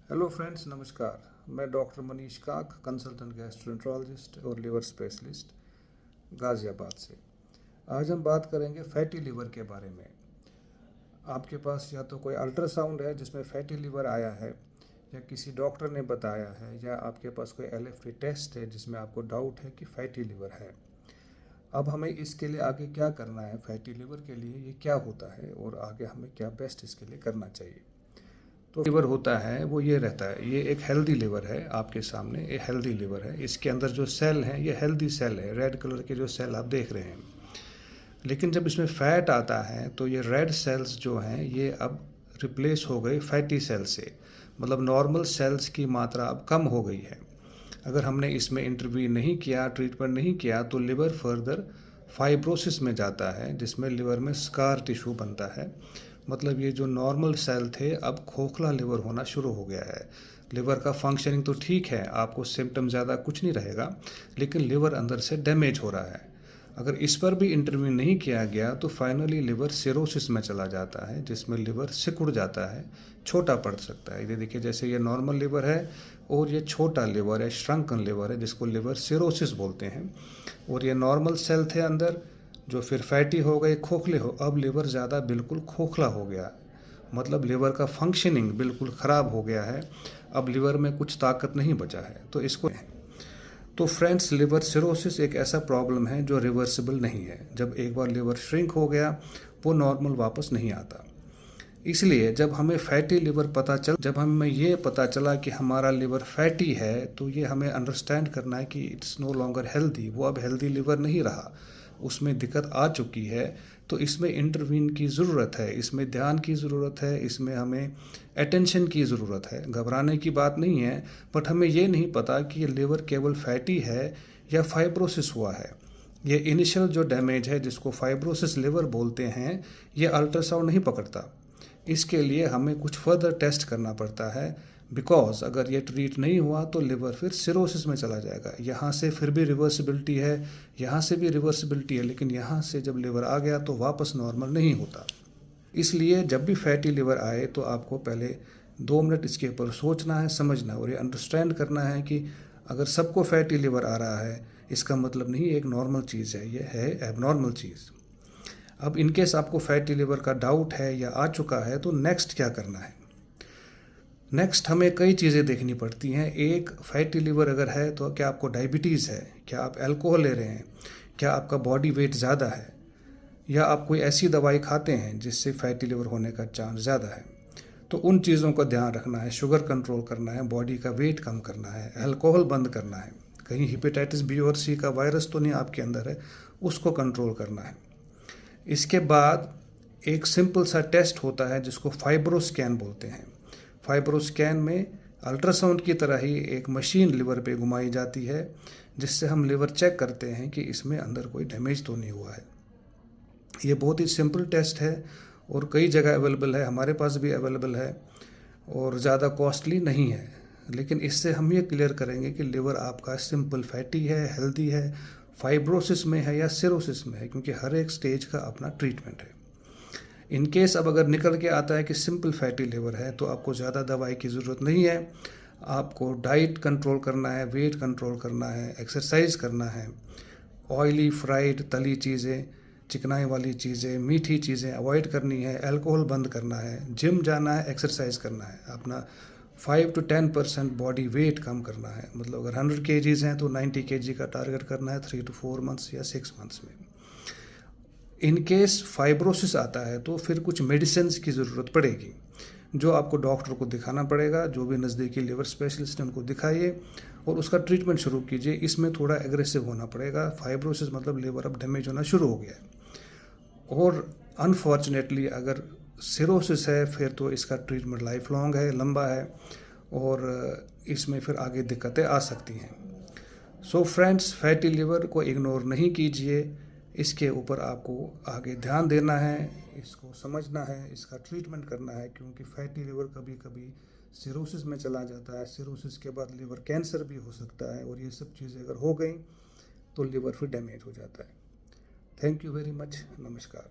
Hello friends, नमस्कार। मैं doctor Manish काक, कंसल्टेंट गैस्ट्रोएंटरोलॉजिस्ट और लिवर स्पेशलिस्ट, गाज़ियाबाद से। आज हम बात करेंगे फैटी लिवर के बारे में। आपके पास या तो कोई अल्ट्रासाउंड है जिसमें फैटी लिवर आया है, या किसी डॉक्टर ने बताया है, या आपके पास कोई एलएफटी टेस्ट है जिसमें आपको डाउट है कि फैटी लिवर है। अब हमें इसके लिए आगे क्या करना है, फैटी लिवर के लिए ये क्या होता है और आगे हमें क्या बेस्ट इसके लिए करना चाहिए। तो लिवर होता है वो ये रहता है, ये एक हेल्दी लिवर है। आपके सामने ये हेल्दी लिवर है। इसके अंदर जो सेल हैं ये हेल्दी सेल है, रेड कलर के जो सेल आप देख रहे हैं। लेकिन जब इसमें फैट आता है तो ये रेड सेल्स जो हैं ये अब रिप्लेस हो गए फैटी सेल से। मतलब नॉर्मल सेल्स की मात्रा अब कम हो गई है। अगर हमने इसमें इंटरवीन नहीं किया, ट्रीटमेंट नहीं किया, तो लिवर फर्दर फाइब्रोसिस में जाता है, जिसमें लिवर में स्कार टिश्यू बनता है। मतलब ये जो नॉर्मल सेल थे अब खोखला लिवर होना शुरू हो गया है। लिवर का फंक्शनिंग तो ठीक है, आपको सिम्टम ज़्यादा कुछ नहीं रहेगा, लेकिन लिवर अंदर से डैमेज हो रहा है। अगर इस पर भी इंटरव्यू नहीं किया गया तो फाइनली लिवर सिरोसिस में चला जाता है, जिसमें लिवर सिकुड़ जाता है, छोटा पड़ सकता है। ये देखिए, जैसे ये नॉर्मल लिवर है और ये छोटा लिवर है, श्रंकन लिवर है, जिसको लिवर सिरोसिस बोलते हैं। और ये नॉर्मल सेल थे अंदर जो फिर फैटी हो गए, खोखले हो। अब लिवर ज़्यादा बिल्कुल खोखला हो गया, मतलब लिवर का फंक्शनिंग बिल्कुल ख़राब हो गया है। अब लिवर में कुछ ताकत नहीं बचा है, तो इसको तो फ्रेंड्स, लिवर सिरोसिस एक ऐसा प्रॉब्लम है जो रिवर्सिबल नहीं है। जब एक बार लिवर श्रिंक हो गया वो नॉर्मल वापस नहीं आता। इसलिए जब हमें फैटी लिवर जब हमें ये पता चला कि हमारा लिवर फैटी है, तो ये हमें अंडरस्टैंड करना है कि इट्स नो लॉन्गर हेल्दी। वो अब हेल्दी लिवर नहीं रहा, उसमें दिक्कत आ चुकी है। तो इसमें इंटरवीन की ज़रूरत है, इसमें ध्यान की ज़रूरत है, इसमें हमें अटेंशन की ज़रूरत है। घबराने की बात नहीं है, बट हमें ये नहीं पता कि ये लिवर केवल फैटी है या फाइब्रोसिस हुआ है। ये इनिशियल जो डैमेज है जिसको फाइब्रोसिस लिवर बोलते हैं, ये अल्ट्रासाउंड नहीं पकड़ता। इसके लिए हमें कुछ फर्दर टेस्ट करना पड़ता है, बिकॉज अगर ये ट्रीट नहीं हुआ तो लिवर फिर सिरोसिस में चला जाएगा। यहाँ से फिर भी रिवर्सिबिलिटी है, यहाँ से भी रिवर्सिबिलिटी है, लेकिन यहाँ से जब लिवर आ गया तो वापस नॉर्मल नहीं होता। इसलिए जब भी फैटी लिवर आए तो आपको पहले 2 मिनट इसके ऊपर सोचना है, समझना है और ये अंडरस्टैंड करना है कि अगर सबको फैटी लिवर आ रहा है, इसका मतलब नहीं एक नॉर्मल चीज़ है, ये है एबनॉर्मल चीज़। अब इनकेस आपको फैटी लिवर का डाउट है या आ चुका है, तो नेक्स्ट क्या करना है। नेक्स्ट हमें कई चीज़ें देखनी पड़ती हैं। एक, फैटी लिवर अगर है तो क्या आपको डायबिटीज़ है, क्या आप अल्कोहल ले रहे हैं, क्या आपका बॉडी वेट ज़्यादा है, या आप कोई ऐसी दवाई खाते हैं जिससे फैटी लिवर होने का चांस ज़्यादा है। तो उन चीज़ों का ध्यान रखना है। शुगर कंट्रोल करना है, बॉडी का वेट कम करना है, अल्कोहल बंद करना है, कहीं हेपेटाइटिस बी और सी का वायरस तो नहीं आपके अंदर है, उसको कंट्रोल करना है। इसके बाद एक सिंपल सा टेस्ट होता है जिसको फाइब्रोस्कैन बोलते हैं। फाइब्रोस्कैन में अल्ट्रासाउंड की तरह ही एक मशीन लिवर पे घुमाई जाती है, जिससे हम लिवर चेक करते हैं कि इसमें अंदर कोई डैमेज तो नहीं हुआ है। ये बहुत ही सिंपल टेस्ट है और कई जगह अवेलेबल है, हमारे पास भी अवेलेबल है और ज़्यादा कॉस्टली नहीं है। लेकिन इससे हम ये क्लियर करेंगे कि लिवर आपका सिंपल फैटी है, हेल्दी है, फाइब्रोसिस में है या सिरोसिस में है, क्योंकि हर एक स्टेज का अपना ट्रीटमेंट है। इनकेस अब अगर निकल के आता है कि सिंपल फैटी लिवर है, तो आपको ज़्यादा दवाई की ज़रूरत नहीं है। आपको डाइट कंट्रोल करना है, वेट कंट्रोल करना है, एक्सरसाइज करना है, ऑयली फ्राइड तली चीज़ें, चिकनाई वाली चीज़ें, मीठी चीज़ें अवॉइड करनी है, अल्कोहल बंद करना है, जिम जाना है, एक्सरसाइज करना है, अपना 5 to 10% बॉडी वेट कम करना है। मतलब अगर 100 kgs हैं तो 90 kg का टारगेट करना है 3 to 4 मंथ्स या 6 मंथ्स में। इन केस फाइब्रोसिस आता है तो फिर कुछ मेडिसिन की ज़रूरत पड़ेगी, जो आपको डॉक्टर को दिखाना पड़ेगा। जो भी नज़दीकी लिवर स्पेशलिस्ट हैं उनको दिखाइए और उसका ट्रीटमेंट शुरू कीजिए। इसमें थोड़ा एग्रेसिव होना पड़ेगा। फाइब्रोसिस मतलब लिवर अब डैमेज होना शुरू हो गया है। और अनफॉर्चुनेटली अगर सिरोसिस है फिर तो इसका ट्रीटमेंट लाइफ लॉन्ग है, लंबा है, और इसमें फिर आगे दिक्कतें आ सकती हैं। सो फ्रेंड्स, फैटी लिवर को इग्नोर नहीं कीजिए। इसके ऊपर आपको आगे ध्यान देना है, इसको समझना है, इसका ट्रीटमेंट करना है, क्योंकि फैटी लिवर कभी कभी सिरोसिस में चला जाता है। सिरोसिस के बाद लिवर कैंसर भी हो सकता है, और ये सब चीज़ें अगर हो गई तो लिवर फिर डैमेज हो जाता है। Thank you very much. नमस्कार।